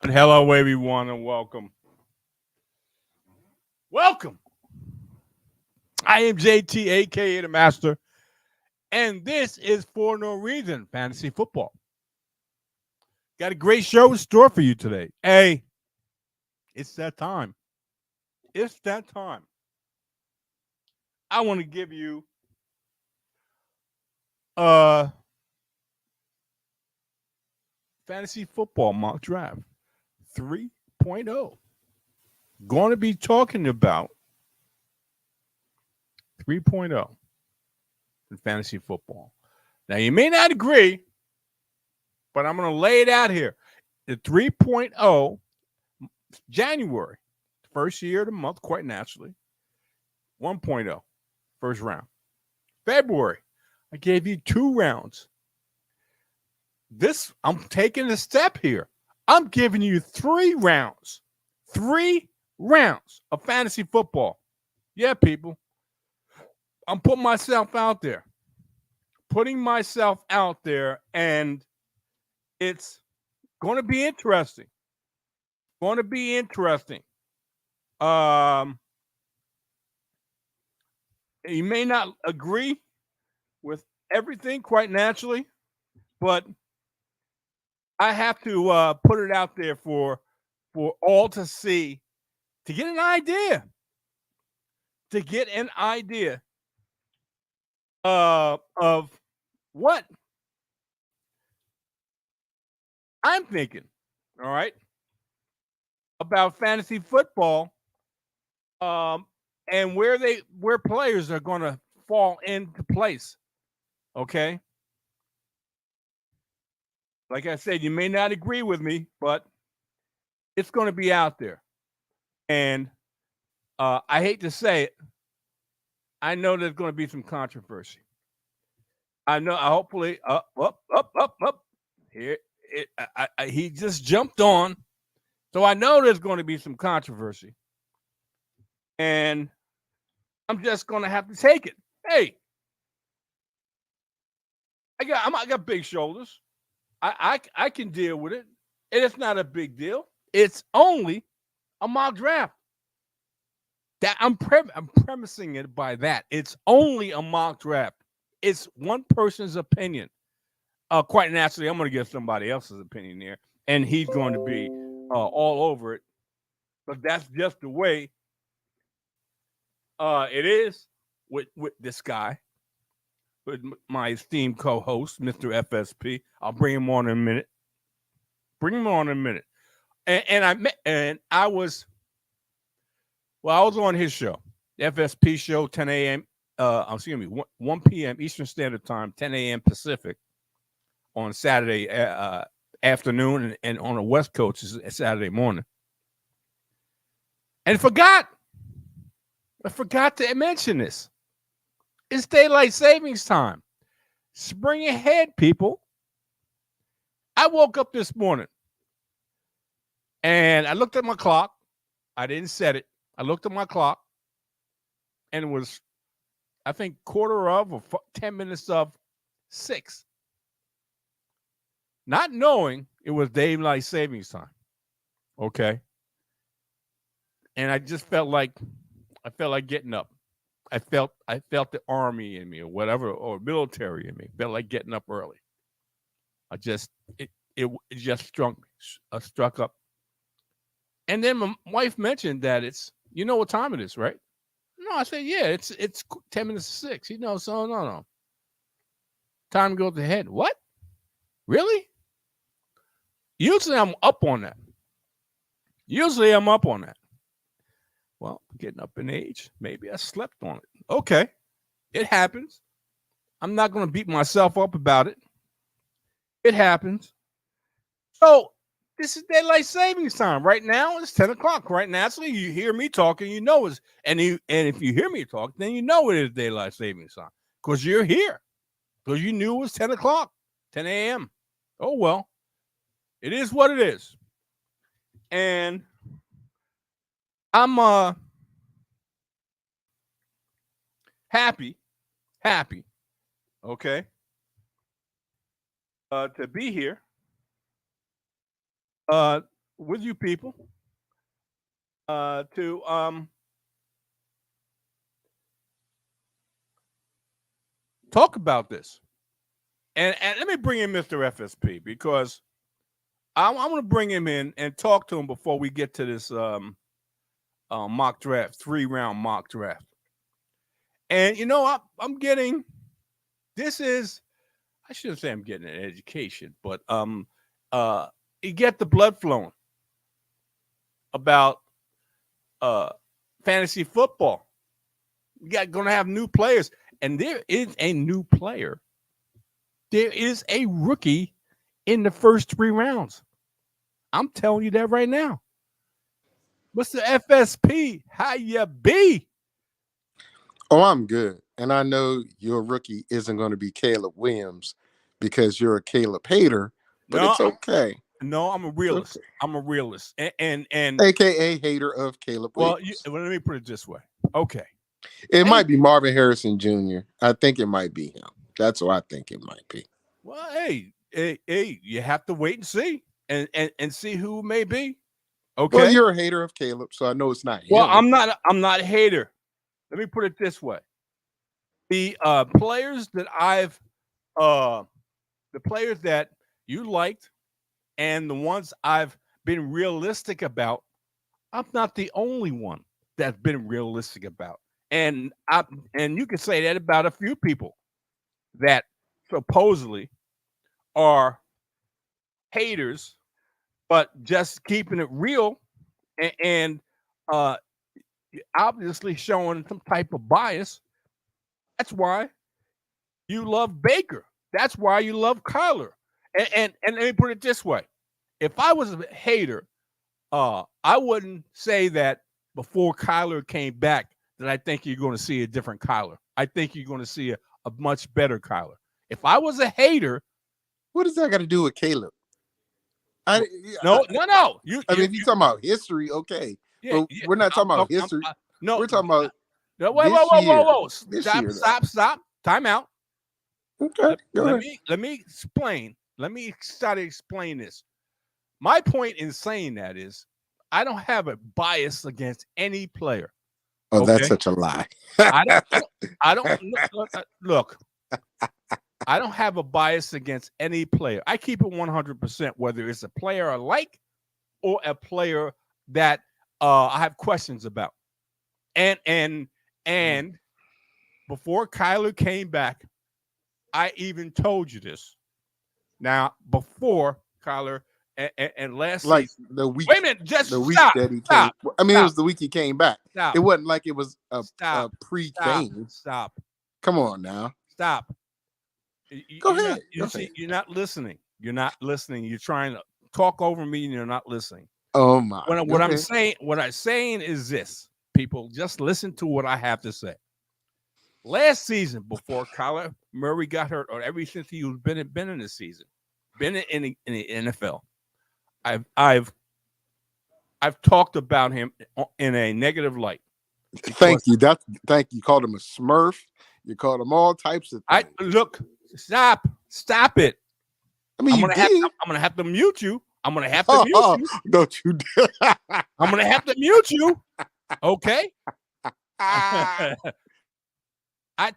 Hello, everyone, and welcome. Welcome. I am JT, aka the Master, and this is For No Reason Fantasy Football. Got a great show in store for you today. Hey, it's that time. It's that time. I want to give you a fantasy football mock draft 3.0. Going to be talking about 3.0 in fantasy football. Now, you may not agree, but I'm going to lay it out here. The 3.0, January, first year of the month, quite naturally. 1.0, first round. February, I gave you 2 rounds. I'm taking a step here. I'm giving you 3 rounds. 3 rounds of fantasy football. Yeah, people. I'm putting myself out there. And it's going to be interesting. Um, you may not agree with everything, quite naturally, but I have to put it out there for all to see, to get an idea, of what I'm thinking. All right, about fantasy football, um, and where players are going to fall into place. Okay, like I said, you may not agree with me, but it's going to be out there, and I hate to say it, I know there's going to be some controversy. I know. Hopefully, up. Here, he just jumped on, so I know there's going to be some controversy, and I'm just going to have to take it. Hey, I got big shoulders. I can deal with it, and it's not a big deal. It's only a mock draft. That I'm premising it by that. It's only a mock draft. It's one person's opinion. Quite naturally, I'm going to give somebody else's opinion there, and he's going to be all over it. But that's just the way it is with this guy, with my esteemed co-host, Mr. FSP. I'll bring him on in a minute. And I was on his show, the FSP show, 10 a.m. Excuse me, 1 p.m. Eastern Standard Time, 10 a.m. Pacific, on Saturday afternoon, and on the West Coast is Saturday morning. And I forgot to mention this. It's daylight savings time. Spring ahead, people. I woke up this morning and I looked at my clock. I didn't set it. I looked at my clock and it was, I think, quarter of or 10 minutes of 6. Not knowing it was daylight savings time. Okay. And I just felt like getting up. I felt the army in me, or whatever, or military in me. Felt like getting up early. It just struck up. And then my wife mentioned that it's, you know what time it is, right? No, I said, yeah, it's 10 minutes to 6. So no. Time goes ahead. What? Really? Usually I'm up on that. Well, getting up in age, maybe I slept on it. Okay, it happens. I'm not going to beat myself up about it. It happens. So this is daylight savings time. Right now, it's 10 o'clock. Right naturally, you hear me talking, you know it's, and if you hear me talk, then you know it is daylight savings time because you're here, because you knew it was 10 o'clock, 10 a.m. Oh, well, it is what it is. And I'm happy, okay, to be here. with you people to talk about this. And let me bring in Mr. FSP because I want to bring him in and talk to him before we get to this mock draft, 3-round mock draft. And I'm getting this is I shouldn't say I'm getting an education, but you get the blood flowing about fantasy football. You got going to have new players, and there is a new player. There is a rookie in the first 3 rounds. I'm telling you that right now. Mr. FSP, how you be? Oh, I'm good. And I know your rookie isn't going to be Caleb Williams because you're a Caleb hater, but it's okay. I'm a realist. Okay. I'm a realist. And AKA hater of Caleb Williams. Well, let me put it this way. Okay. It might be Marvin Harrison Jr. I think it might be him. That's what I think it might be. Well, hey, you have to wait and see and see who it may be. Okay. Well, you're a hater of Caleb, so I know it's not him. Well, I'm not a hater. Let me put it this way. The players that the players that you liked and the ones I've been realistic about, I'm not the only one that's been realistic about. And you can say that about a few people that supposedly are haters, but just keeping it real and obviously showing some type of bias. That's why you love Baker. That's why you love Kyler. And let me put it this way. If I was a hater, I wouldn't say that before Kyler came back that I think you're going to see a different Kyler. I think you're going to see a much better Kyler. If I was a hater. What does that got to do with Caleb? No. If you're talking about history, okay. Yeah, but we're not talking about history. We're talking about whoa. Stop. Time out. Okay. Let me explain. Let me try to explain this. My point in saying that is I don't have a bias against any player. Oh, okay? That's such a lie. I don't look. I don't have a bias against any player. I keep it 100%, whether it's a player I like or a player that I have questions about. And before Kyler came back, I even told you this. Now, before Kyler and last season, the week. Wait a minute, just the week stop, that he stop, came. I mean, stop, it was the week he came back. Stop. It wasn't like it was a pre-game. Stop. Come on now. Stop. Go ahead. You're not listening. You're not listening. You're trying to talk over me, and you're not listening. Oh my! What I'm saying is this: people, just listen to what I have to say. Last season, before Kyler Murray got hurt, or ever since he was been in the season, been in the NFL, I've talked about him in a negative light. Thank you. Thank you. You called him a Smurf. You called him all types of things. Look. Stop it. I mean, I'm gonna have to mute you. I'm gonna have to mute you. Don't you dare. I'm gonna have to mute you. Okay. I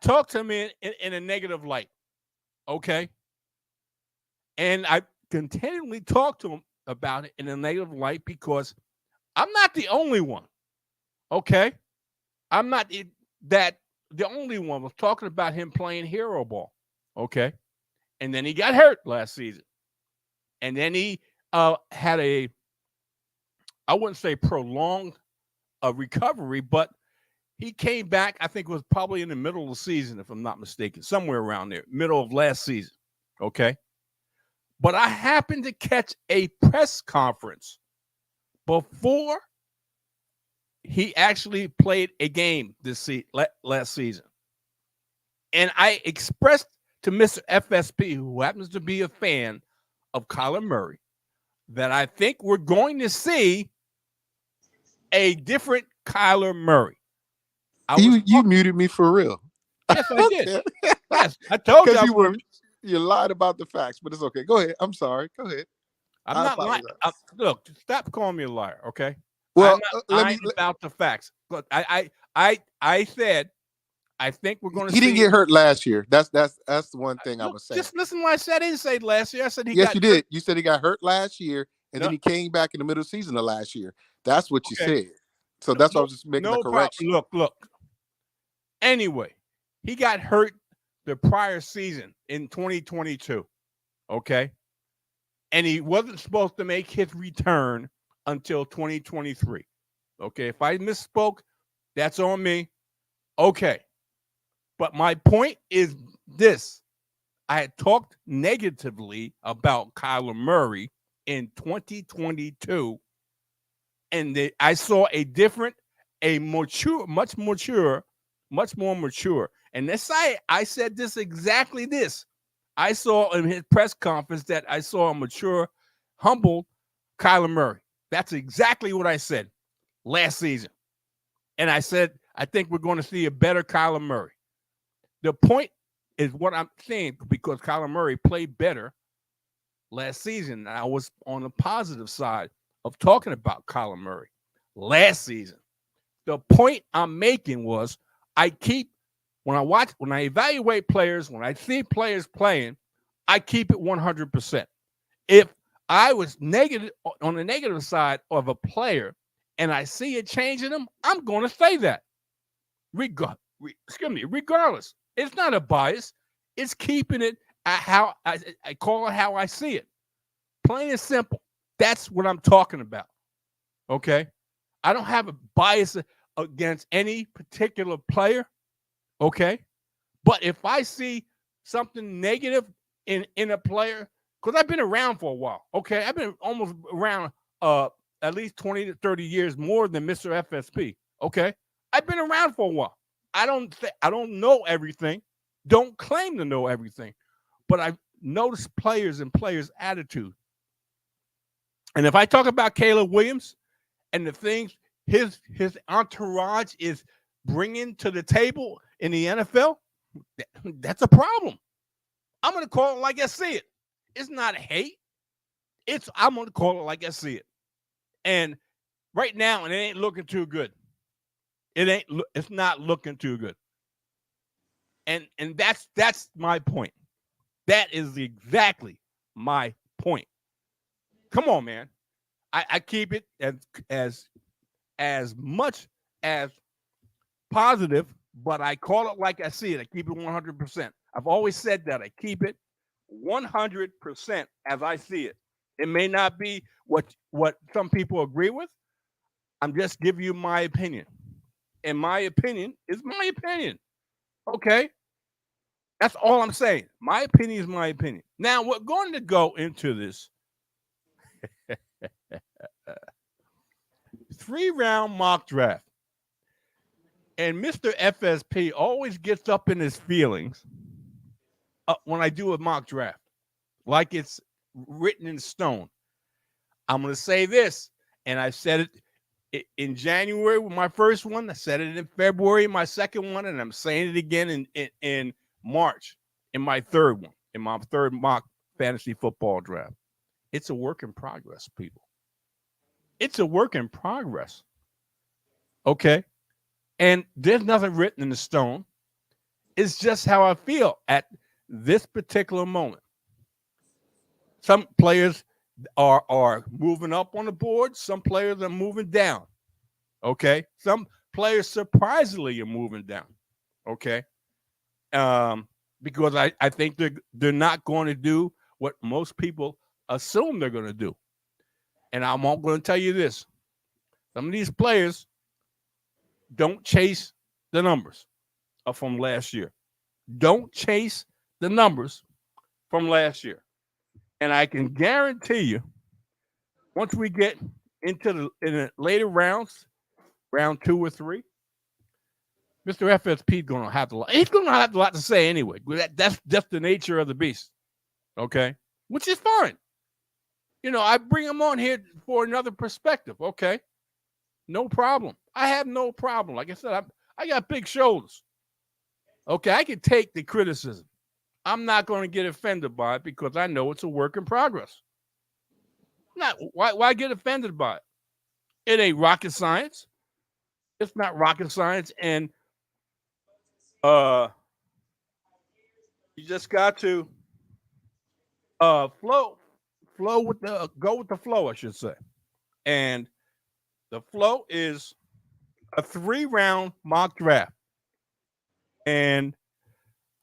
talked to him in a negative light. Okay. And I continually talked to him about it in a negative light because I'm not the only one. Okay. I'm not the only one was talking about him playing hero ball. Okay. And then he got hurt last season. And then he had I wouldn't say prolonged recovery, but he came back, I think it was probably in the middle of the season, if I'm not mistaken, somewhere around there, middle of last season. Okay. But I happened to catch a press conference before he actually played a game last season. And I expressed to Mr. FSP, who happens to be a fan of Kyler Murray, that I think we're going to see a different Kyler Murray. You muted me for real. Yes, I did. Yes, I told you. You lied about the facts, but it's okay. Go ahead. I'm sorry. Go ahead. I'm I not lying. apologize. Look, stop calling me a liar, okay? I'm Well, not let lying me. about the facts. Look, I said I think we're going to He didn't see. get hurt last year. That's the one thing I Look, was saying. just listen to what I said. I didn't say last year. I said he Yes, got you hurt. did. You said he got hurt last year, and then No, he came back in the middle season of last year. That's what you okay. said. So No, that's why I no, was just making a no problem. correction. Look. Anyway, he got hurt the prior season in 2022. Okay, and he wasn't supposed to make his return until 2023. Okay, if I misspoke, that's on me. Okay, but my point is this: I had talked negatively about Kyler Murray in 2022, and I saw a different, a mature, much more mature. And I said this exactly this. I saw in his press conference that I saw a mature, humble Kyler Murray. That's exactly what I said last season. And I said, I think we're going to see a better Kyler Murray. The point is what I'm saying, because Kyler Murray played better last season. I was on the positive side of talking about Kyler Murray last season. The point I'm making was when I evaluate players, when I see players playing, I keep it 100%. If I was negative on the negative side of a player and I see a change in them, I'm going to say that. Regardless. It's not a bias. It's keeping it at how I call it how I see it. Plain and simple. That's what I'm talking about. Okay. I don't have a bias against any particular player. Okay. But if I see something negative in a player, because I've been around for a while. Okay. I've been almost around at least 20 to 30 years more than Mr. FSP. Okay. I've been around for a while. I don't know everything. Don't claim to know everything. But I notice players and players' attitude. And if I talk about Caleb Williams and the things his entourage is bringing to the table in the NFL, that's a problem. I'm going to call it like I see it. It's not hate. I'm going to call it like I see it. And right now, it ain't looking too good. It's not looking too good. And that's my point. That is exactly my point. Come on, man. I keep it as much as positive, but I call it like I see it. I keep it 100%. I've always said that. I keep it 100% as I see it. It may not be what some people agree with. I'm just giving you my opinion. And my opinion is my opinion. Okay? That's all I'm saying. My opinion is my opinion. Now, we're going to go into this 3-round mock draft. And Mr. FSP always gets up in his feelings when I do a mock draft, like it's written in stone. I'm going to say this, and I said it in January with my first one. I said it in February, my second one, and I'm saying it again in March in my third one, in my third mock fantasy football draft. It's a work in progress, people. It's a work in progress. Okay? And there's nothing written in the stone. It's just how I feel at this particular moment. Some players are moving up on the board. Some players are moving down. Okay. Some players surprisingly are moving down. Okay. Because I think they're not going to do what most people assume they're going to do. And I'm going to tell you this. Some of these players don't chase the numbers from last year. Don't chase the numbers from last year. And I can guarantee you, once we get into the later rounds, round 2 or 3, Mr. FSP is going to have a lot. He's going to have a lot to say anyway. That's just the nature of the beast. Okay, which is fine. I bring him on here for another perspective. Okay, no problem. I have no problem. Like I said, I got big shoulders. Okay, I can take the criticism. I'm not going to get offended by it because I know it's a work in progress. Not why get offended by it? It ain't rocket science. It's not rocket science, and uh, you just got to flow with the go with the flow, I should say. And the flow is a 3 round mock draft, and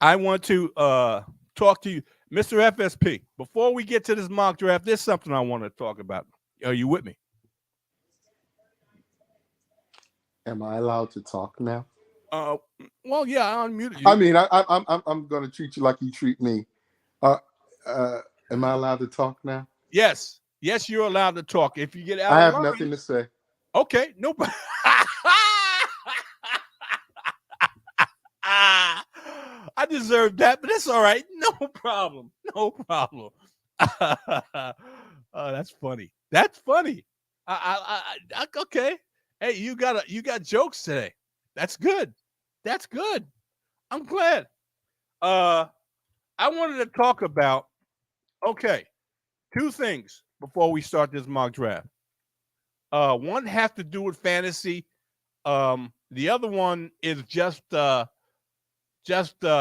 I want to talk to you, Mr. FSP. Before we get to this mock draft, there's something I want to talk about. Are you with me? Am I allowed to talk now? Uh, well, yeah, I unmuted I you. mean, I'm going to treat you like you treat me. Uh, uh, am I allowed to talk now? Yes, yes, you're allowed to talk. If you get out I of have line, nothing to say. okay, no problem. I deserve that, but it's all right. No problem. No problem. That's funny. That's funny. Okay. Hey, you got jokes today. That's good. That's good. I'm glad. Uh, I wanted to talk about okay 2 things before we start this mock draft. One has to do with fantasy. The other one is just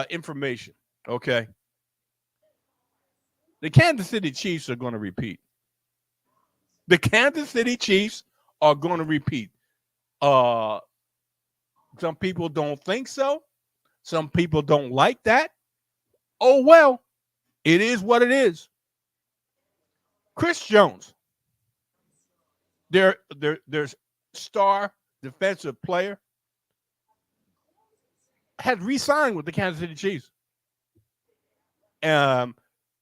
information. Okay, the Kansas City Chiefs are going to repeat. The Kansas City Chiefs are going to repeat. Uh, some people don't think so. Some people don't like that. Oh well, it is what it is. Chris Jones, their star defensive player, has re-signed with the Kansas City Chiefs. Um,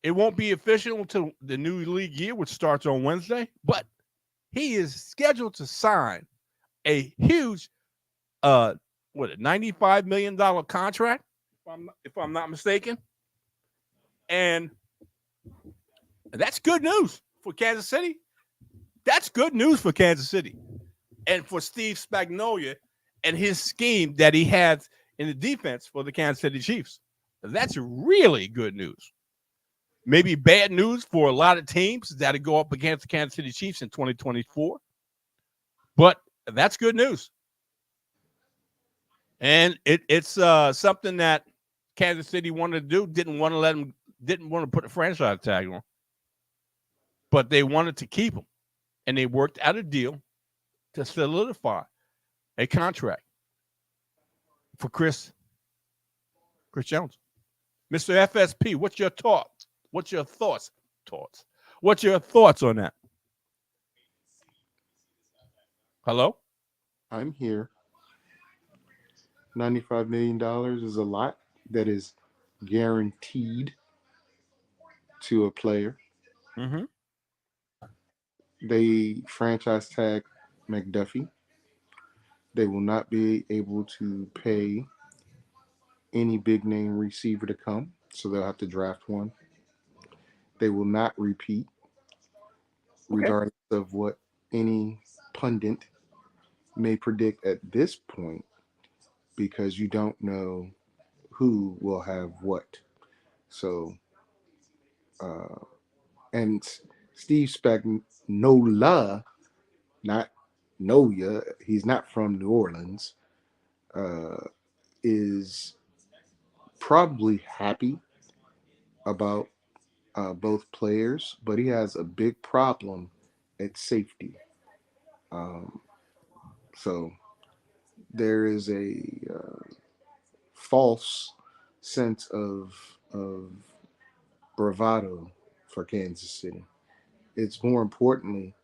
it won't be official until the new league year, which starts on Wednesday. But he is scheduled to sign a huge, $95 million contract, if I'm not mistaken, and that's good news for Kansas City. That's good news for Kansas City and for Steve Spagnuolo and his scheme that he has in the defense for the Kansas City Chiefs. That's really good news. Maybe bad news for a lot of teams that go up against the Kansas City Chiefs in 2024, but that's good news. And it's something that Kansas City wanted to do, didn't want to put a franchise tag on, but they wanted to keep him, and they worked out a deal to solidify a contract for Chris Jones. Mr. FSP, what's your thoughts? What's your thoughts? Thoughts? What's your thoughts on that? Hello? I'm here. $95 million is a lot that is guaranteed to a player. Mm-hmm. They franchise tag McDuffie. They will not be able to pay any big name receiver to come, so they'll have to draft one. They will not repeat, Okay. regardless of what any pundit may predict at this point, because you don't know who will have what. So, uh, and Steve Spagnuolo, not Noya, he's not from New Orleans, uh, is probably happy about both players, but he has a big problem at safety. Um, so there is a false sense of bravado for Kansas City. It's more importantly,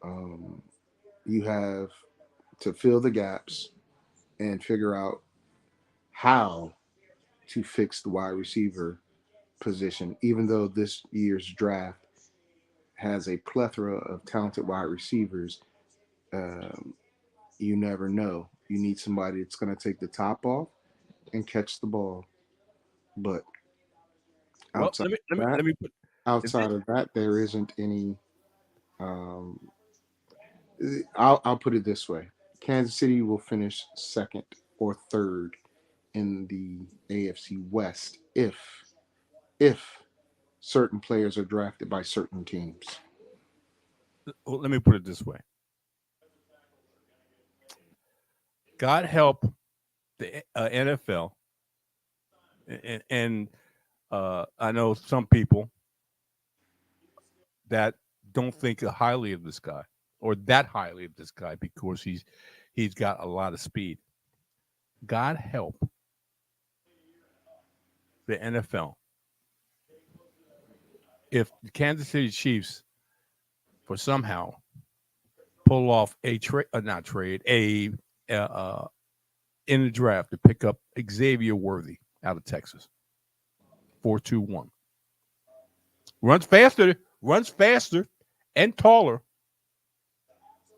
um, you have to fill the gaps and figure out how to fix the wide receiver position, even though this year's draft has a plethora of talented wide receivers. Um, you never know. You need somebody that's going to take the top off and catch the ball. But Well, outside of that, let me put if outside of that, there isn't any. Um, I'll put it this way: Kansas City will finish second or third in the AFC West if certain players are drafted by certain teams. Well, let me put it this way: God help the NFL, and I know some people that don't think highly of this guy or that highly of this guy because he's got a lot of speed. God help the NFL if the Kansas City Chiefs for somehow pull off a trade, not trade, a uh, uh, in the draft to pick up Xavier Worthy out of Texas, 4.21. Runs faster, and taller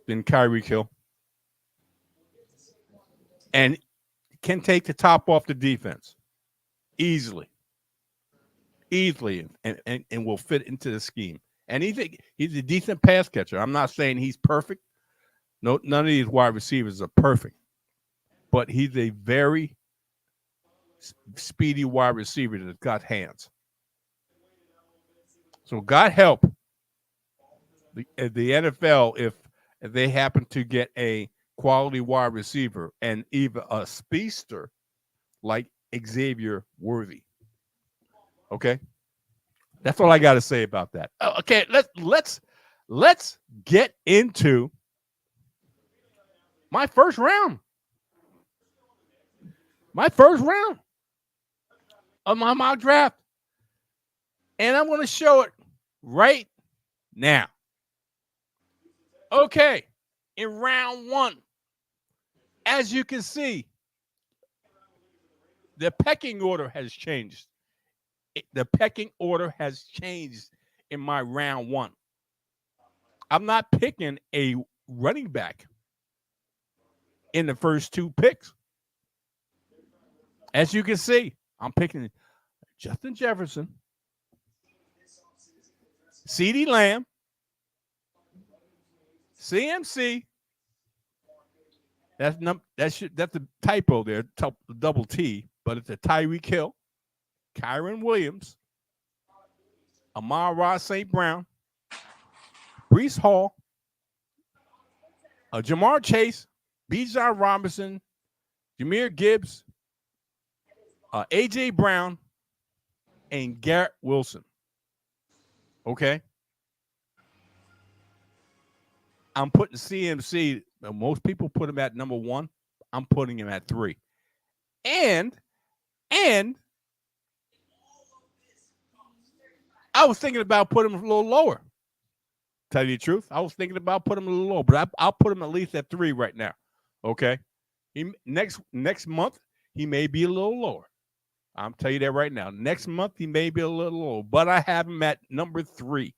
than Kyrie Hill, and can take the top off the defense easily, and will fit into the scheme. And he's a decent pass catcher. I'm not saying he's perfect. No, none of these wide receivers are perfect, but he's a very speedy wide receiver that's got hands. So God help the NFL if they happen to get a quality wide receiver and even a speedster like Xavier Worthy. Okay, that's all I got to say about that. Okay, let's get into my first round. My first round of my mock draft, and I'm going to show it right now. Okay, in round one, as you can see, the pecking order has changed. The pecking order has changed in my round one. I'm not picking a running back in the first two picks. As you can see, I'm picking Justin Jefferson, CeeDee Lamb, CMC. That's a typo there, double T, but it's a Tyreek Hill, Kyron Williams, Amon-Ra St. Brown, Brees Hall, Jamar Chase, Bijan Robinson, Jameer Gibbs, AJ Brown, and Garrett Wilson. Okay, I'm putting CMC. Most people put him at number one. I'm putting him at 3. And I was thinking about putting him a little lower. Tell you the truth, I was thinking about putting him a little lower, but I'll put him at least at 3 right now. Okay, next month he may be a little lower. I'm tell you that right now. Next month he may be a little lower, but I have him at number 3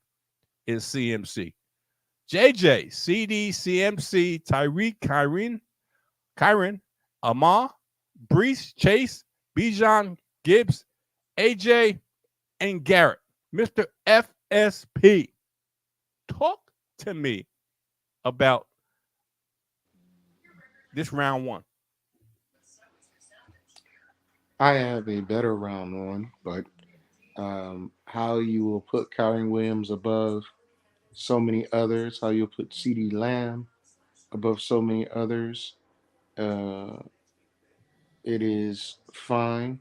is CMC. JJ, CD, CMC, Tyreek, Kyron, Amar, Brees, Chase, Bijan, Gibbs, AJ, and Garrett. Mr. FSP, talk to me about this round one. I have a better round one, but how you will put Kyron Williams above so many others, how you'll put CeeDee Lamb above so many others, uh, it is fine.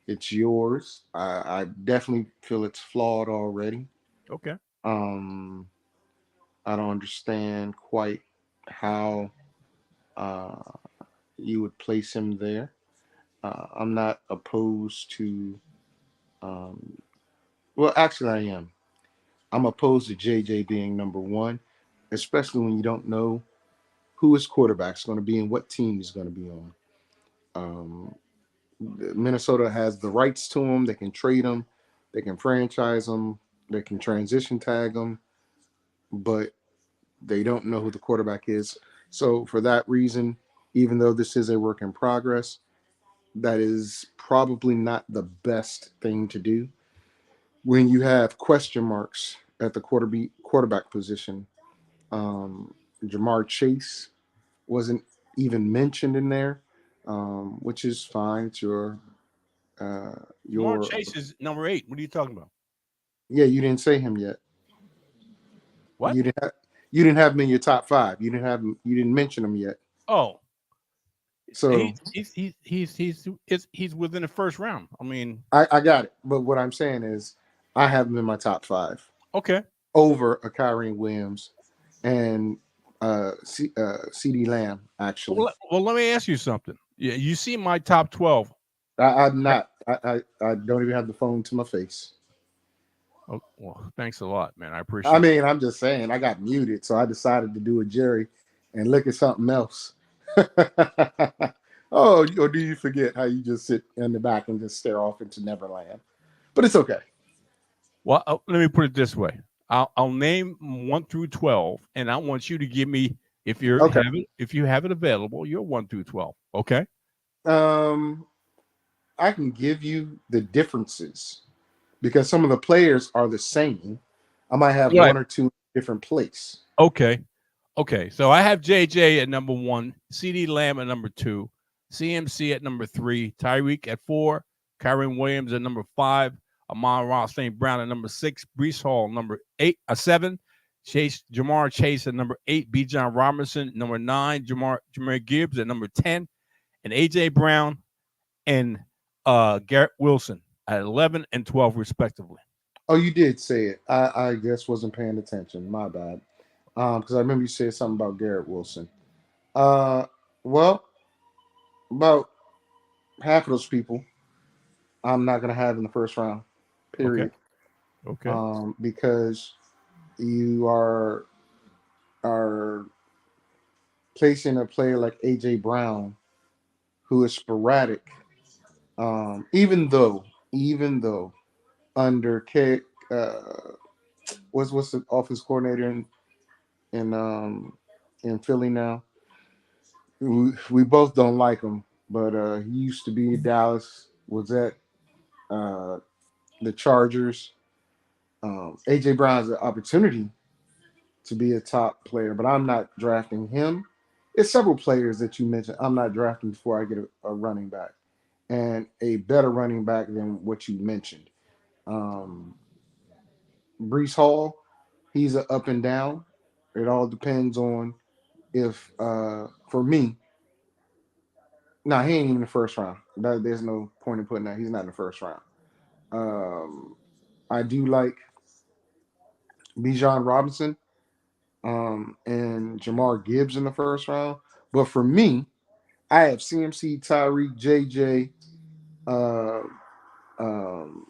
It's yours. I definitely feel it's flawed already. Okay. Um, I don't understand quite how uh, you would place him there. I'm not opposed to. Um, well, actually, I am. I'm opposed to JJ being number one, especially when you don't know who his quarterback's going to be and what team he's going to be on. Um, Minnesota has the rights to him. They can trade him, they can franchise him, they can transition tag him, but they don't know who the quarterback is. So for that reason, even though this is a work in progress, that is probably not the best thing to do when you have question marks at the quarterback position. Jamar Chase wasn't even mentioned in there, which is fine. It's uh, Jamar your Chase is number 8. What are you talking about? yeah. You didn't say him yet. What? You didn't. You didn't have him in your top five. You didn't have him. You didn't mention him yet. Oh, So he's within the first round. I mean, I got it. But what I'm saying is, I have him in my top five okay. over a Kyrie Williams and CD Lamb. Well, Actually, let me ask you something. Yeah, you see my top 12, I'm right? not. I don't even have the phone to my face. Oh, well, thanks a lot, man. I I appreciate mean, I'm just saying, I got muted, so I decided to do a Jerry and look at something else. Oh, or do you forget how you just sit in the back and just stare off into Neverland? But it's okay. Well, let me put it this way. I'll name 1 through 12, and I want you to give me Okay. if you have it available, your 1 through 12. Okay. Um, I can give you the differences because some of the players are the same. I might have Right. one or two different place. Okay. Okay. So I have JJ at number 1, CD Lamb at number 2, CMC at number 3, Tyreek at 4, Kyron Williams at number 5, Amon Ross St. Brown at number 6, Brees Hall number 7, Jamar Chase at number 8, B. John Robinson number 9, Jameer Gibbs at number 10, and AJ Brown and Garrett Wilson at 11 and 12 respectively. Oh, you did say it. I guess wasn't paying attention. My bad. Because I remember you said something about Garrett Wilson. Uh, well, about half of those people, I'm not gonna have in the first round. Okay. Period. Okay. Because you are placing a player like AJ Brown, who is sporadic. Even though under K, uh, what's the offense coordinator in um in Philly now? We both don't like him, but he used to be in Dallas. Was at uh, the Chargers. AJ Brown has an opportunity to be a top player, but I'm not drafting him. It's several players that you mentioned I'm not drafting before I get a running back and a better running back than what you mentioned. Um, Brees Hall, he's a up and down. It all depends on if, for me, nah, he ain't even in the first round. There's no point in putting that. He's not in the first round. Um, I do like Bijan Robinson and Jamar Gibbs in the first round. But for me, I have CMC, Tyreek, JJ, uh, um,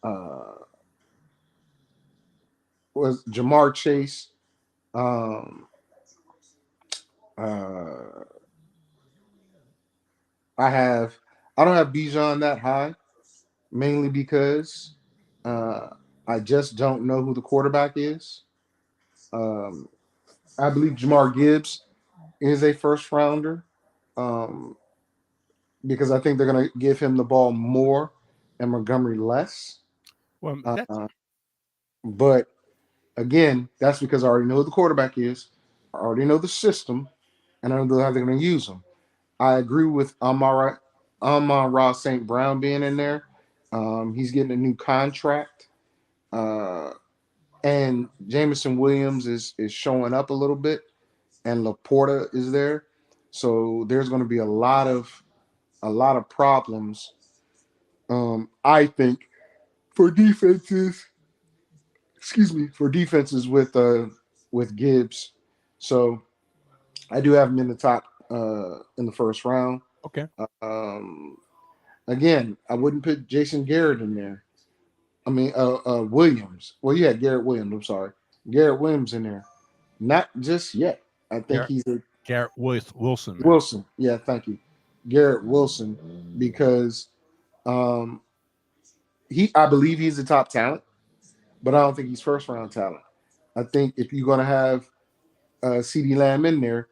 uh, was Jamar Chase. Um, uh, I have I don't have Bijan that high, mainly because uh, I just don't know who the quarterback is. Um, I believe Jamar Gibbs is a first rounder um, because I think they're going to give him the ball more and Montgomery less. Well, that's Uh, but again, that's because I already know who the quarterback is. I already know the system, and I know how they're going to use them. I agree with Amon Ross St. Brown being in there. He's getting a new contract. Uh, and Jameson Williams is showing up a little bit, and Laporta is there. So there's going to be a lot of problems. I think for defenses, excuse me, for defenses with Gibbs. So I do have him in the top in the first round. okay. Um, Again, I wouldn't put Jason Garrett in there. I mean, Williams. Well, yeah, Garrett Williams. I'm sorry, Garrett Williams in there. Not just yet. I think Garrett, he's a Garrett Wilson, man. Wilson. Yeah, thank you, Garrett Wilson, because um, I believe he's the top talent, but I don't think he's first round talent. I think if you're gonna have C.D. Lamb in there,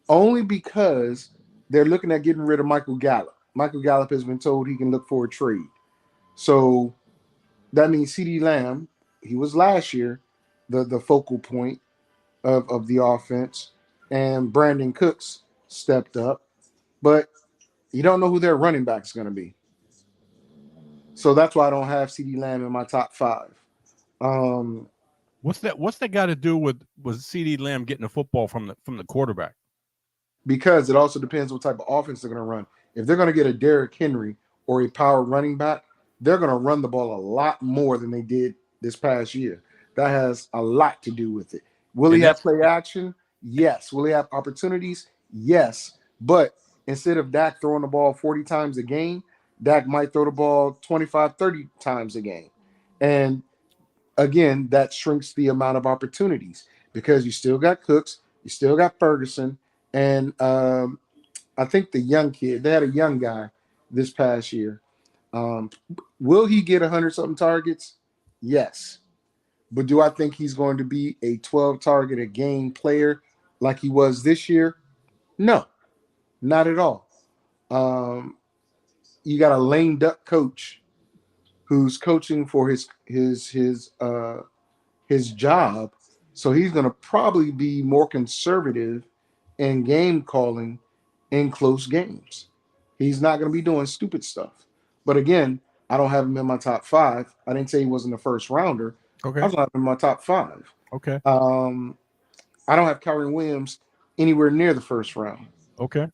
only because they're looking at getting rid of Michael Gallup. Michael Gallup has been told he can look for a trade. So that means C.D. Lamb, he was last year the focal point of the offense, and Brandon Cooks stepped up, but you don't know who their running back is going to be. So that's why I don't have C.D. Lamb in my top five. Um, What's that got to do with CD Lamb getting the football from the quarterback? Because it also depends what type of offense they're going to run. If they're going to get a Derrick Henry or a power running back, they're going to run the ball a lot more than they did this past year. That has a lot to do with it. Will he And have that's play action? Yes. Will he have opportunities? Yes. But instead of Dak throwing the ball 40 times a game, Dak might throw the ball 25, 30 times a game. And again, that shrinks the amount of opportunities because you still got Cooks, you still got Ferguson, and I think the young kid, they had a young guy this past year. Um, will he get 100 something targets? Yes. But do I think he's going to be a 12 target a game player like he was this year? No, not at all. Um, you got a lame duck coach who's coaching for his job. So he's going to probably be more conservative in game calling in close games. He's not going to be doing stupid stuff. But again, I don't have him in my top five. I didn't say he wasn't a first rounder. I okay. don't have him in my top five. Okay. Um, I don't have Kyron Williams anywhere near the first round. Okay.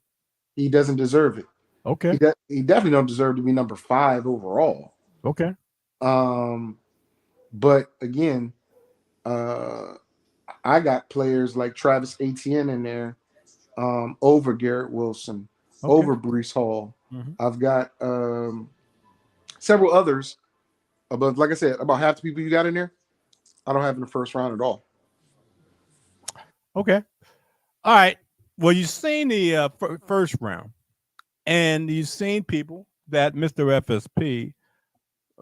He doesn't deserve it. Okay. He definitely don't deserve to be number five overall. Okay. Um, but again, uh, I got players like Travis Etienne in there over Garrett Wilson, Okay. over Brees Hall. Hmm. I've got several others, but like I said, about half the people you got in there, I don't have in the first round at all. Okay. All right. Well, you've seen the first round, and you've seen people that Mr. FSP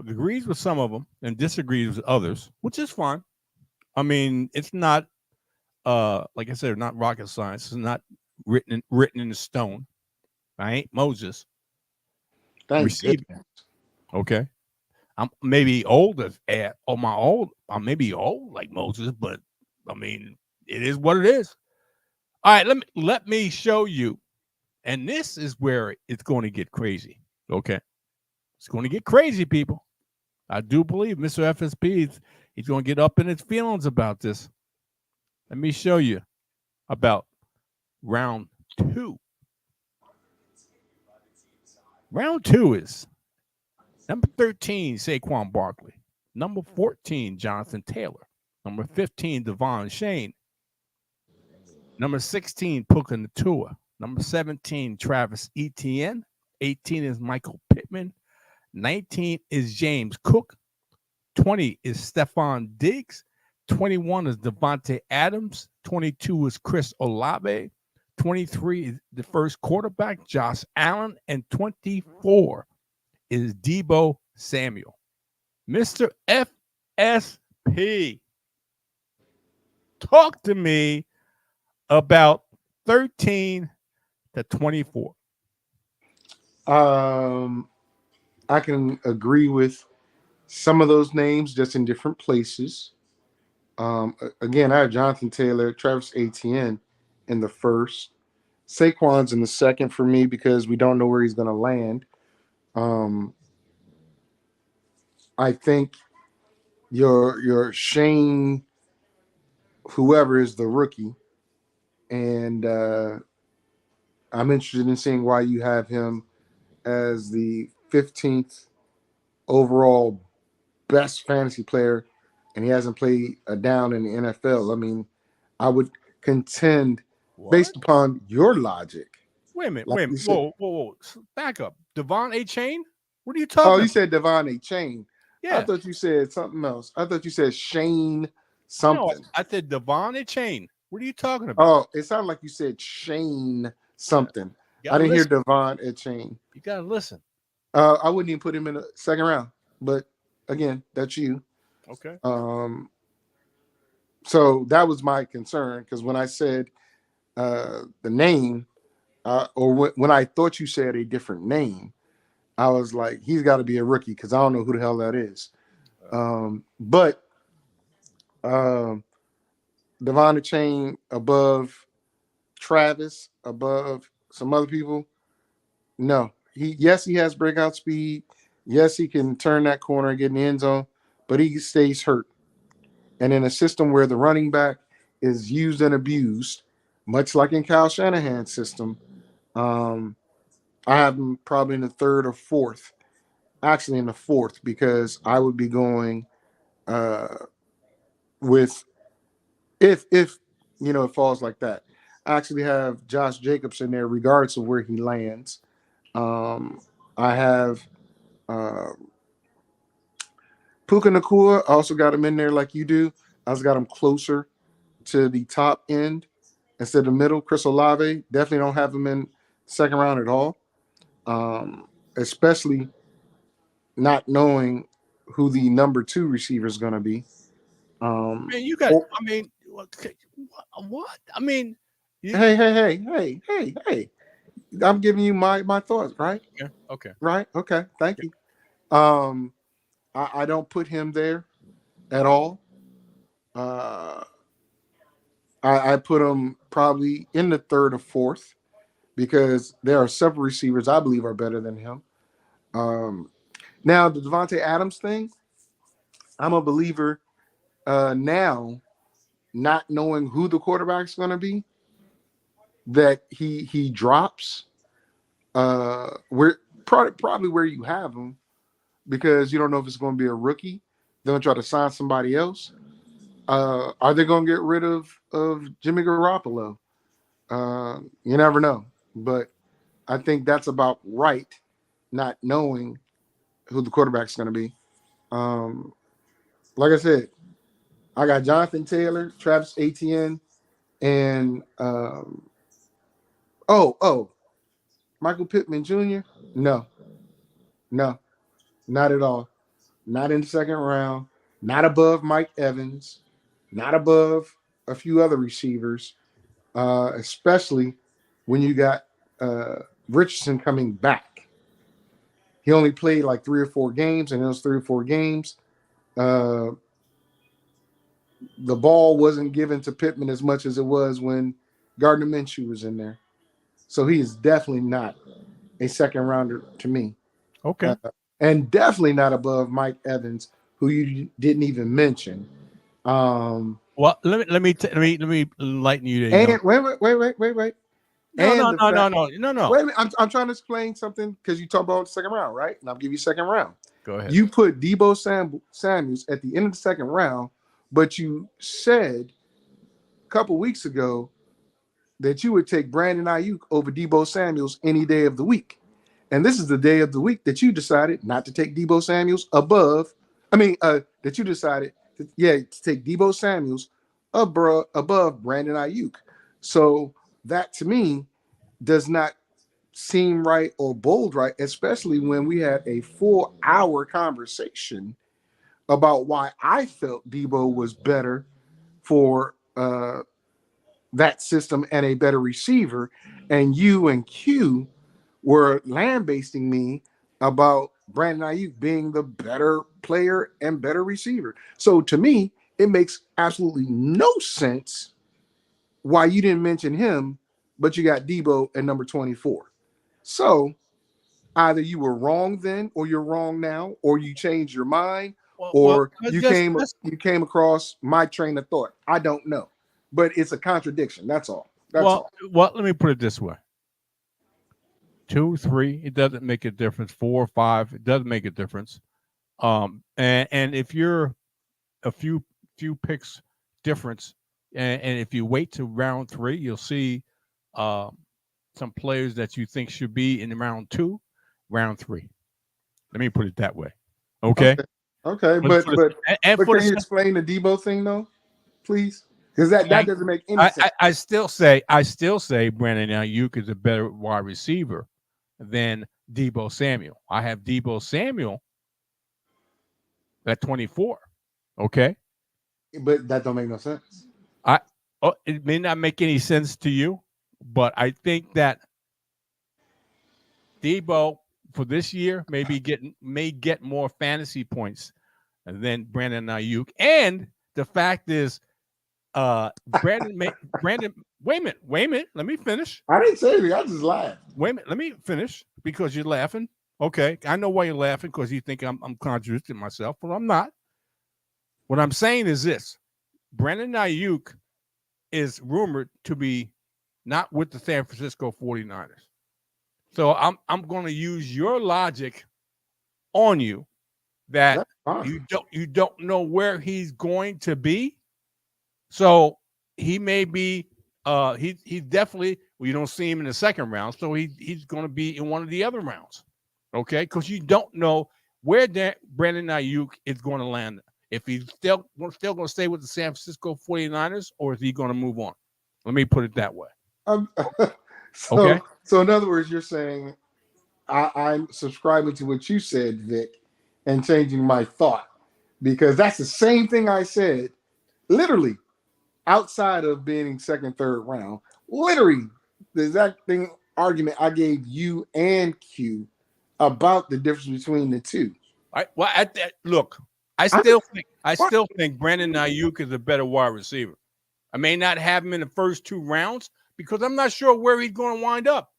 agrees with some of them and disagrees with others, which is fine. I mean, it's not like I said, not rocket science. It's not written in stone. I ain't Moses. Thank Receive it. goodness. Okay. I'm maybe old at on my old. I'm maybe old like Moses, but I mean, it is what it is. All right, let me show you, and this is where it's going to get crazy. Okay, it's going to get crazy, people. I do believe Mr. FSP he's going to get up in his feelings about this. Let me show you about round two. Round two is number 13, Saquon Barkley. Number 14, Jonathan Taylor. Number 15, Devon Shane. Number 16, Puka Natua. Number 17, Travis Etienne. 18 is Michael Pittman. 19 is James Cook. 20 is Stephon Diggs. 21 is Devontae Adams. 22 is Chris Olave. 23 is the first quarterback, Josh Allen. And 24 is Debo Samuel. Mr. FSP, talk to me about 13 to 24. Um, I can agree with some of those names just in different places. Again, I have Jonathan Taylor, Travis Etienne in the first. Saquon's in the second for me because we don't know where he's going to land. Um, I think your Shane, whoever is the rookie, and I'm interested in seeing why you have him as the 15th overall best fantasy player, and he hasn't played a down in the NFL. I mean, I would contend What? based upon your logic, Wait a minute. like Wait a you minute. said. Whoa. Back up. Devon A. Chain? What are you Oh, talking you about? said Devon A. Chain. I Yeah. thought you said something else. I thought you said Shane No, something. I said Devon A. Chain. What are you talking about? Oh, it sounded like you said Shane Yeah. something. You I gotta didn't hear listen. Devon A. Chain. You gotta listen. I wouldn't even put him in the second round. But again, that's you. Okay. Um, so that was my concern because when I said the name, or when I thought you said a different name, I was like, he's got to be a rookie because I don't know who the hell that is. But um, Devon Chain above Travis, above some other people, no. He has breakout speed. Yes, he can turn that corner and get in the end zone, but he stays hurt. and in a system where the running back is used and abused, much like in Kyle Shanahan's system, um, I have him probably in the third or fourth. Actually, in the fourth, because I would be going uh, with if it falls like that. I actually have Josh Jacobs in there, regardless of where he lands. Um, I have uh, Puka Nakua. I also got him in there like you do. I also got him closer to the top end instead of the middle. Chris Olave, definitely don't have him in second round at all. Especially not knowing who the number two receiver is going to be. Man, you got. Or, I mean, what? I mean, hey. I'm giving you my thoughts, right? yeah, okay. Right? Okay. Thank you. Um, I don't put him there at all. Uh, I put him probably in the third or fourth because there are several receivers I believe are better than him. Um, Now the Devontae Adams thing, I'm a believer now, not knowing who the quarterback's going to be, that he drops. Where probably where you have him because you don't know if it's going to be a rookie. They're going to try to sign somebody else. Are they going to get rid of Jimmy Garoppolo? You never know, but I think that's about right. Not knowing who the quarterback's going to be. Um, like I said, I got Jonathan Taylor, Travis Etienne, and oh, Michael Pittman Jr. No, no, not at all. Not in the second round. Not above Mike Evans. Not above a few other receivers. Especially when you got Richardson coming back. He only played like 3 or 4 games, and in those 3 or 4 games, uh, the ball wasn't given to Pittman as much as it was when Gardner Minshew was in there. So he is definitely not a second rounder to me. Okay. And definitely not above Mike Evans, who you didn't even mention. Well, let me enlighten you there, young. And wait. No, And no, the no, no, fact, no, no, no. wait a minute, I'm trying to explain something because you talk about the second round, right? And I'll give you second round. Go ahead. You put Debo Samuels at the end of the second round, but you said a couple weeks ago that you would take Brandon Ayuk over Debo Samuels any day of the week. And this is the day of the week that you decided not to take Debo Samuels above. That you decided to take Debo Samuels above Brandon Ayuk. So that to me does not seem right or bold right, especially when we had a 4-hour conversation about why I felt Debo was better for that system and a better receiver, and you and Q were lambasting me about Brandon Ayuk being the better player and better receiver. So to me, it makes absolutely no sense why you didn't mention him, but you got Debo at number 24. So either you were wrong then, or you're wrong now, or you changed your mind, Well, or you came across my train of thought. I don't know, but it's a contradiction. That's all. That's all. let me put it this way: 2, 3, it doesn't make a difference. 4, 5, it doesn't make a difference. And if you're a few picks difference, and if you wait to round 3, you'll see um, some players that you think should be in round 2, round 3. Let me put it that way. Okay. Okay, But but for the, but and but for can you the explain the Debo thing though, please? Because that and doesn't make any sense. I still say Brandon Ayuk is a better wide receiver than Debo Samuel. I have Debo Samuel at 24. Okay. But that don't make no sense. I it may not make any sense to you, but I think that Debo for this year may get more fantasy points than Brandon Ayuk. And the fact is, Brandon. Wait a minute. Let me finish. I didn't say anything. I just laughed. Wait a minute. Let me finish because you're laughing. Okay, I know why you're laughing because you think I'm contradicting myself, but I'm not. What I'm saying is this: Brandon Ayuk is rumored to be not with the San Francisco 49ers. So I'm going to use your logic on you that That's fine. you don't know where he's going to be. So he may be he's definitely, well, you don't see him in the second round, so he's going to be in one of the other rounds. Okay? Because you don't know where Brandon Ayuk is going to land. If he's still going to stay with the San Francisco 49ers, or is he going to move on? Let me put it that way. Um, Okay? so in other words, you're saying I'm subscribing to what you said, Vic, and changing my thought because that's the same thing I said, literally outside of being second, third round. Literally, the exact thing argument I gave you and Q about the difference between the two. Well, look, I I'm still think what? Brandon Ayuk is a better wide receiver. I may not have him in the first two rounds because I'm not sure where he's going to wind up.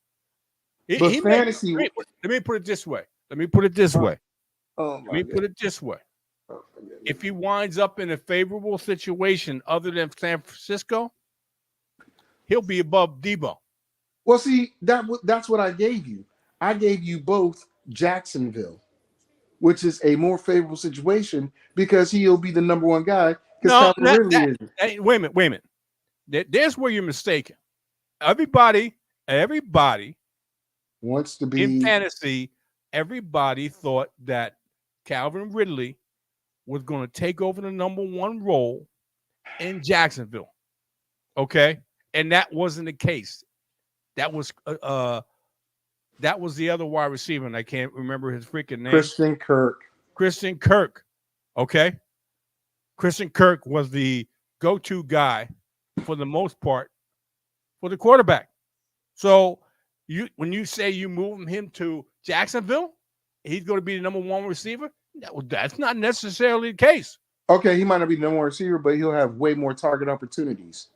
But He may. fantasy. Let me put it this way. Let me put it this way. Oh Let my me god. put it this way. Oh, forget If it. he winds up in a favorable situation other than San Francisco, he'll be above Debo. Well, see that's what I gave you. I gave you both Jacksonville, which is a more favorable situation because he'll be the number one guy because No, Calvin Ridley is. wait a minute. Wait a minute. There's where you're mistaken. Everybody Wants to in be. fantasy, everybody thought that Calvin Ridley was going to take over the number one role in Jacksonville. Okay, and that wasn't the case. That was that was the other wide receiver, and I can't remember his freaking name. Christian Kirk. Christian Kirk. Okay, Christian Kirk was the go-to guy for the most part for the quarterback. So when you say you move him to Jacksonville, he's going to be the number one receiver. That's not necessarily the case. Okay, he might not be the number one receiver, but he'll have way more target opportunities.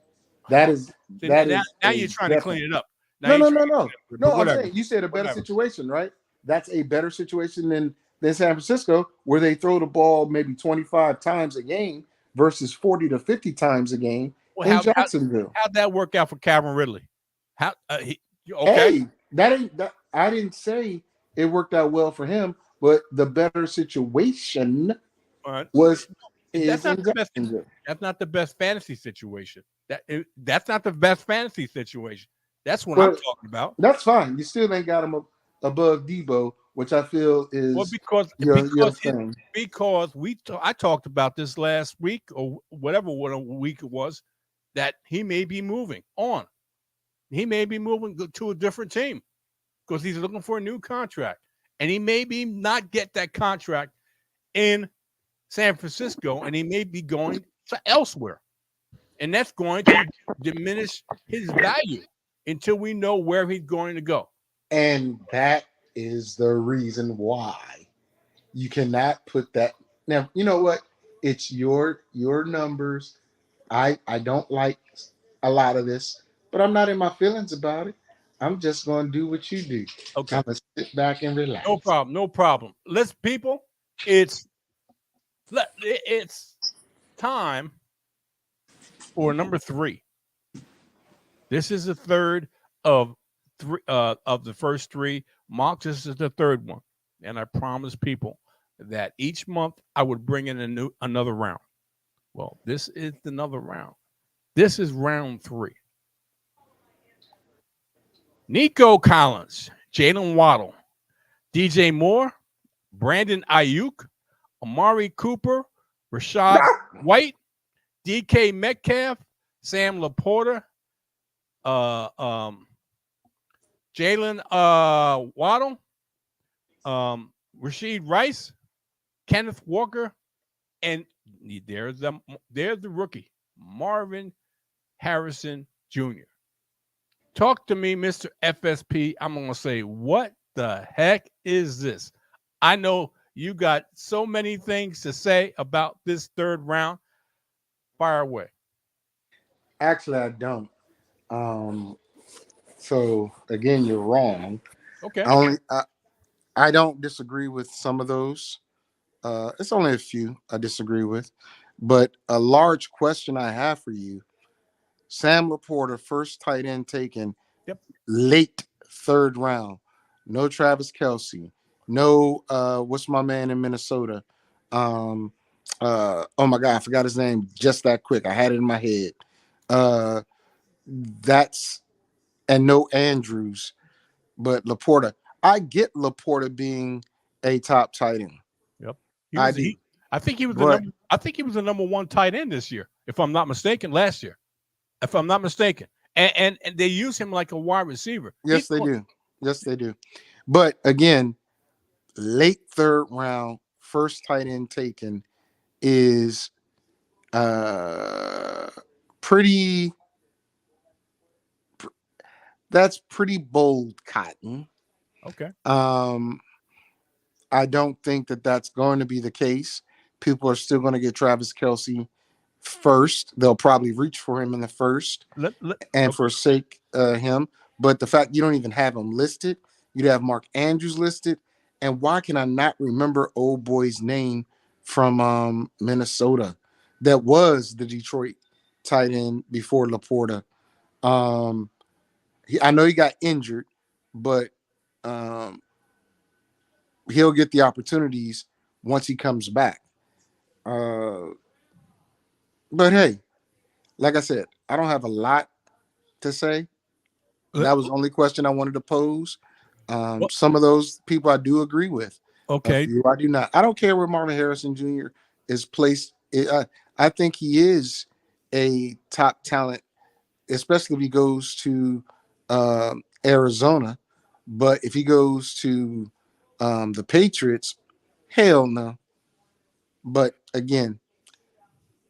That is that Now, is now a you're trying to definite. clean it up. Now No, you're no, trying no, to no, clean it up. But no. I'm whatever, saying you said a better whatever. situation, right? That's a better situation than San Francisco, where they throw the ball maybe 25 times a game versus 40 to 50 times a game Well, in Jacksonville. how'd that work out for Calvin Ridley? How okay? Hey, that ain't that. I didn't say it worked out well for him, but the better situation Uh, was that's is not in the best. Jacksonville. That's not the best fantasy situation. That's not the best fantasy situation. That's what I'm But talking about. that's fine. You still ain't got him above Debo, which I feel Well, is because your thing. I talked about this last week or whatever what a week it was, that he may be moving on. He may be moving to a different team because he's looking for a new contract, and he may be not get that contract in San Francisco, and he may be going to elsewhere, and that's going to diminish his value until we know where he's going to go. And that is the reason why you cannot put that. Now, you know what? It's your numbers. I don't like a lot of this, but I'm not in my feelings about it. I'm just going to do what you do. Okay, I'm going to sit back and relax. no problem, no problem. Let's people. It's it's time for number three. This is the third of three of the first three. Mark, this is the third one, and I promised people that each month I would bring in another round. Well, this is another round. This is round three. Nico Collins, Jalen Waddle, DJ Moore, Brandon Ayuk, Amari Cooper, Rashad White, DK Metcalf, Sam Laporta, uh, um, Jalen Waddle, Rasheed Rice, Kenneth Walker, and there's the rookie, Marvin Harrison Jr. Talk to me, Mr. FSP. I'm going to say, what the heck is this? I know you got so many things to say about this third round. Fire away. Actually, I don't. Um, so again, you're wrong. Okay. I only I don't disagree with some of those. It's only a few I disagree with. But a large question I have for you: Sam Laporta, first tight end taken Yep. late third round. No Travis Kelsey. No, what's my man in Minnesota? Um, oh my God, I forgot his name just that quick. I had it in my head. Uh, that's and no Andrews, but Laporta. I get Laporta being a top tight end. Yep. I do, I think he was the but number. I think he was the number one tight end this year, if I'm not mistaken. Last year, if I'm not mistaken, and they use him like a wide receiver. yes, they do. Yes, they do. But again, late third round, first tight end taken is uh pretty that's pretty bold cotton. Okay. um I don't think that that's going to be the case. People are still going to get Travis Kelsey first. They'll probably reach for him in the first and Okay. forsake him. But the fact you don't even have him listed, you'd have Mark Andrews listed. And why can I not remember old boy's name from Minnesota that was the Detroit tight end before Laporta? Um, I know he got injured, but um, he'll get the opportunities once he comes back. Uh, but hey, like I said, I don't have a lot to say. Let- That was the only question I wanted to pose. well, Some of those people I do agree with. A okay. few I do not. I don't care where Marvin Harrison Jr. is placed. I think he is a top talent, especially if he goes to Arizona. But if he goes to the Patriots, hell no. But again,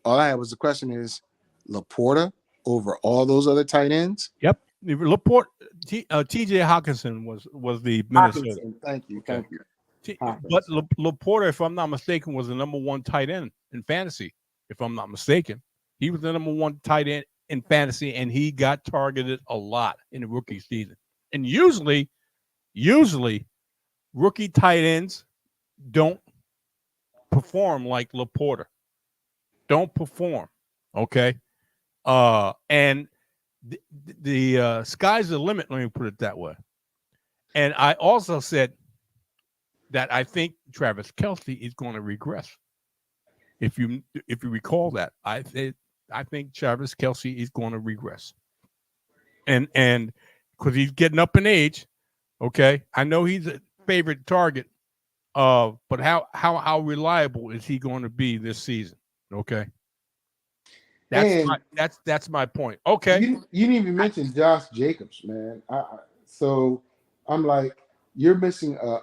all I had was the question is Laporta over all those other tight ends? Yep. Laporte, T.J. Hawkinson was the Minnesota. Hawkinson. Thank you. Okay. Thank you. But Hawkins. Laporta, if I'm not mistaken, was the number one tight end in fantasy. If I'm not mistaken, he was the number one tight end in fantasy, and he got targeted a lot in the rookie season. And usually, rookie tight ends don't perform like Laporta. Don't perform. Okay. And the sky's the limit. Let me put it that way. And I also said that I think Travis Kelsey is going to regress. If you recall that, I think Travis Kelsey is going to regress, and because he's getting up in age. Okay, I know he's a favorite target. But how reliable is he going to be this season? Okay, And that's my point. Okay, you didn't even mention Josh Jacobs, man. So I'm like, you're missing a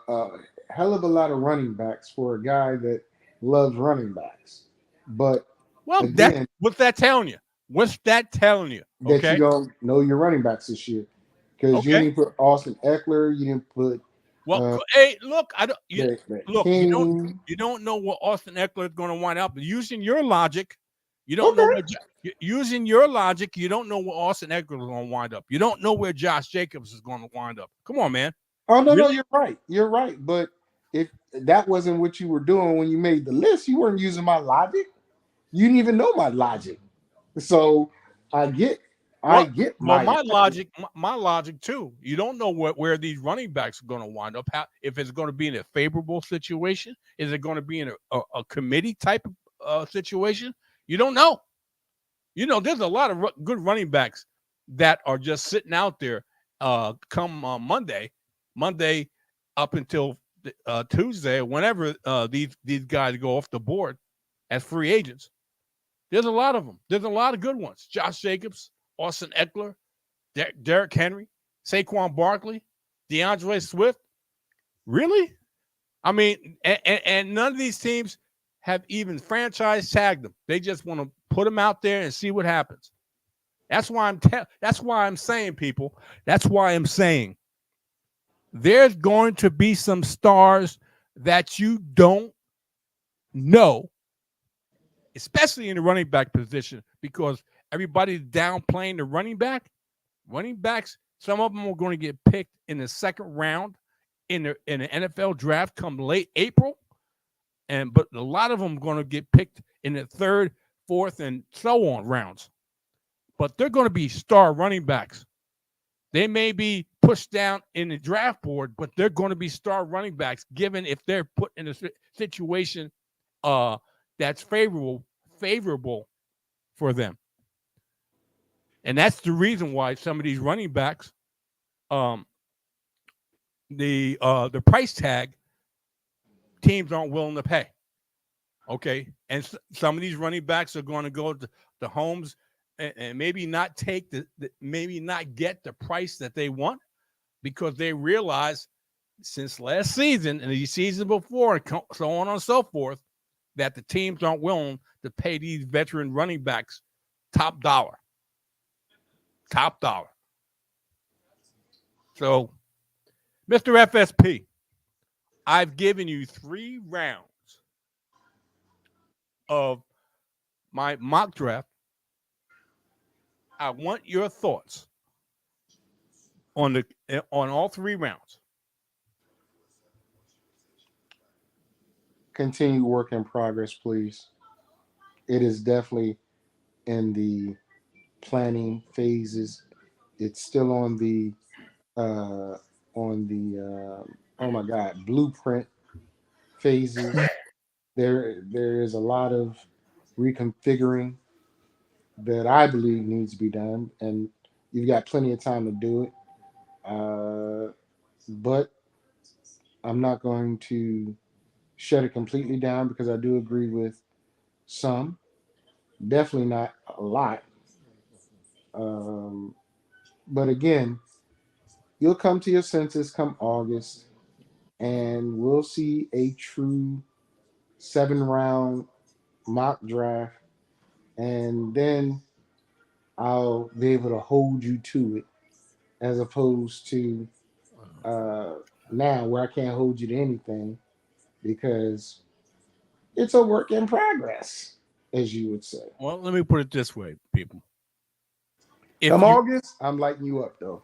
hell of a lot of running backs for a guy that loves running backs. But well, that's again, what's that telling you? What's that telling you? that you Okay, don't know your running backs this year because you okay. didn't put Austin Eckler, you didn't put Well, uh, hey, look, I don't. Look, King. you don't know what Austin Eckler is going to wind up. Using your logic, you don't know Okay. what. Using your logic, you don't know where Austin Eckler is going to wind up. You don't know where Josh Jacobs is going to wind up. Come on, man. Oh no, no, Really? you're right. You're right. But if that wasn't what you were doing when you made the list, you weren't using my logic. You didn't even know my logic. So I get I Well, get well, my my logic, my logic too. You don't know where these running backs are going to wind up. How if it's going to be in a favorable situation? Is it going to be in a committee type of situation? You don't know. There's a lot of good running backs that are just sitting out there. Come Monday up until Tuesday, whenever these guys go off the board as free agents. There's a lot of them. There's a lot of good ones. Josh Jacobs, Austin Eckler, Derrick Henry, Saquon Barkley, DeAndre Swift. Really? I mean, and none of these teams have even franchise tagged them. They just want to put them out there and see what happens. That's why I'm saying, people. That's why I'm saying there's going to be some stars that you don't know, especially in the running back position, because everybody's downplaying the running back. Running backs, some of them are going to get picked in the second round in the NFL draft come late April, but a lot of them are going to get picked in the third, fourth, and so on rounds. But they're going to be star running backs. They may be pushed down in the draft board, but they're going to be star running backs given if they're put in a situation that's favorable for them. And that's the reason why some of these running backs, the price tag, teams aren't willing to pay. Okay, and some of these running backs are going to go to the homes and maybe not take maybe not get the price that they want because they realize since last season and the season before and so on and so forth that the teams aren't willing to pay these veteran running backs top dollar. So, Mr. FSP, I've given you 3 rounds of my mock draft. I want your thoughts on all 3 rounds. Continue work in progress, please. It is definitely in the planning phases. It's still on the oh my god, blueprint phases. There is a lot of reconfiguring that I believe needs to be done, and you've got plenty of time to do it. But I'm not going to shut it completely down because I do agree with some, definitely not a lot. Um, but again, you'll come to your senses come August, and we'll see a true 7 round mock draft, and then I'll be able to hold you to it as opposed to uh, now where I can't hold you to anything because it's a work in progress, as you would say. Well, let me put it this way, people. Come August, I'm lighting you up though.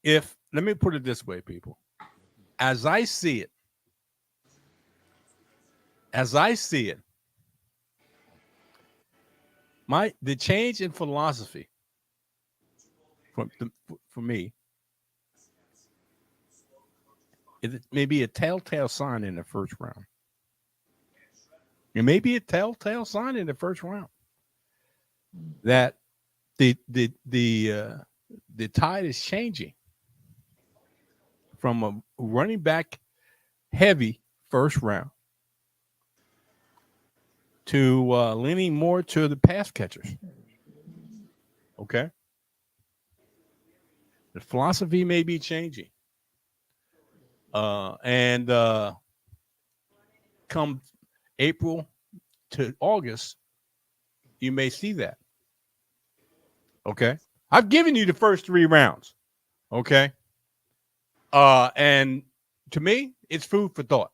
If let me put it this way, people. As I see it, the change in philosophy for me, it may be a telltale sign in the first round. It may be a telltale sign in the first round that the tide is changing from a running back heavy first round to leaning more to the pass catchers. Okay, the philosophy may be changing, and come April to August, you may see that. Okay, I've given you the first 3 rounds. Okay, and to me, it's food for thought.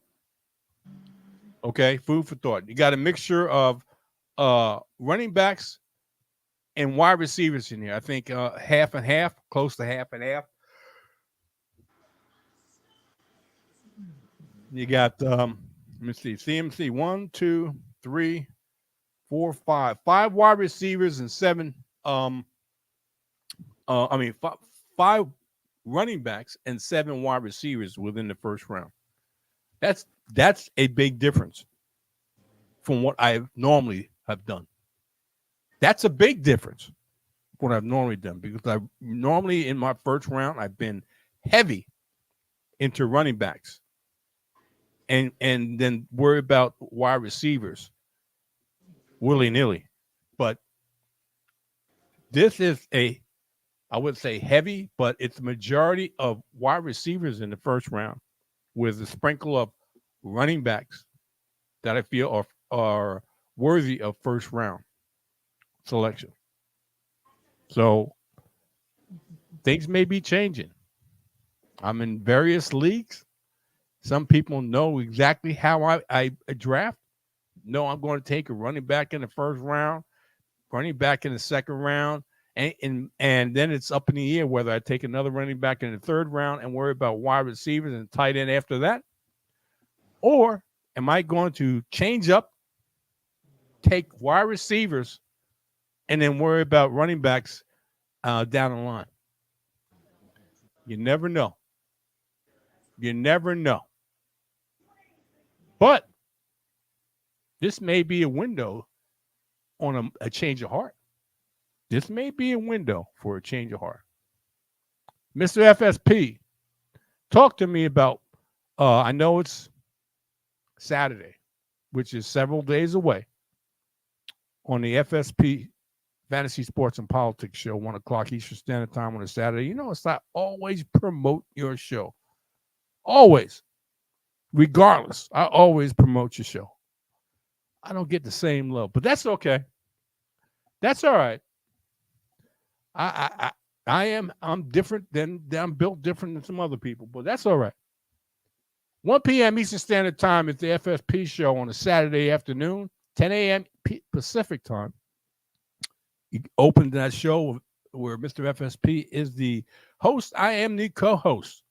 Okay, food for thought. You got a mixture of running backs and wide receivers in here. I think half and half, close to half and half. You got let me see, CMC 1, 2, 3, 4, 5. 5 wide receivers and 7 five running backs and 7 wide receivers within the first round. That's a big difference from what I normally have done. That's a big difference from what I've normally done because I normally in my first round I've been heavy into running backs and then worry about wide receivers willy-nilly. But this is I would say heavy, but it's a majority of wide receivers in the first round with a sprinkle of running backs that I feel are worthy of first round selection. So things may be changing. I'm in various leagues. Some people know exactly how I draft. No, I'm going to take a running back in the first round, running back in the second round, and then it's up in the air whether I take another running back in the third round and worry about wide receivers and tight end after that. Or am I going to change up take wide receivers and then worry about running backs down the line. You never know. You never know. But this may be a window on a change of heart. This may be a window for a change of heart. Mr. FSP, talk to me about, I know it's Saturday, which is several days away, on the FSP Fantasy Sports and Politics Show, 1 o'clock Eastern Standard Time on a Saturday. You know, it's not always promote your show. Always. Regardless, I always promote your show. I don't get the same love, but that's okay. That's all right. I'm different I'm built different than some other people, but that's all right. 1 p.m. Eastern Standard Time is the FSP show on a Saturday afternoon, 10 a.m. Pacific time. You open that show where Mr. FSP is the host. I am the co-host.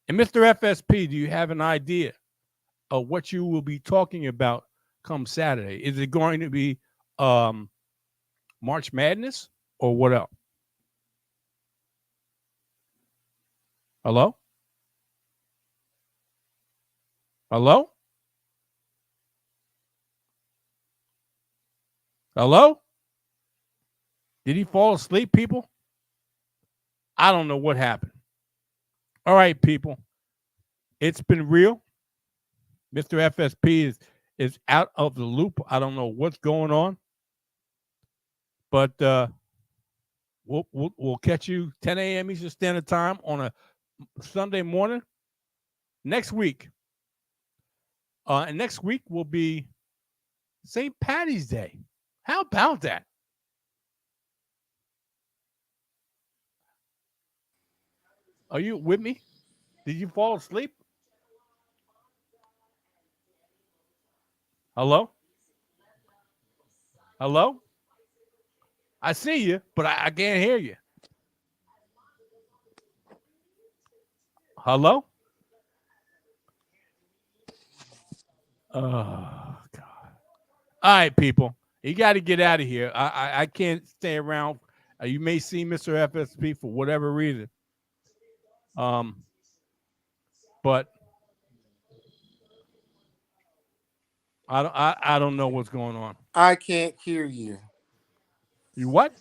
And Mr. FSP, do you have an idea of what you will be talking about come Saturday? Is it going to be March Madness or what else? Hello? Hello? Hello? Did he fall asleep, people? I don't know what happened. All right, people. It's been real. Mr. FSP is out of the loop. I don't know what's going on. But we'll catch you 10 a.m. Eastern Standard Time on a Sunday morning next week. And next week will be St. Patty's Day. How about that? Are you with me? Did you fall asleep? Hello? Hello? I see you, but I can't hear you. Hello? Oh, God. All right, people. You got to get out of here. I can't stay around. You may see Mr. FSP for whatever reason. But I don't know what's going on. I can't hear you. You what?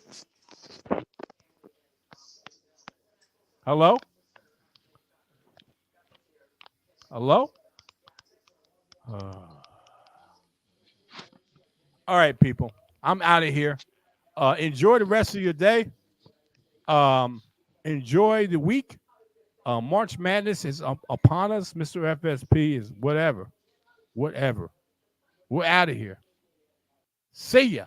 Hello? Hello? All right, people. I'm out of here. Enjoy the rest of your day. Enjoy the week. March Madness is upon us. Mr. FSP is whatever. Whatever. We're out of here. See ya.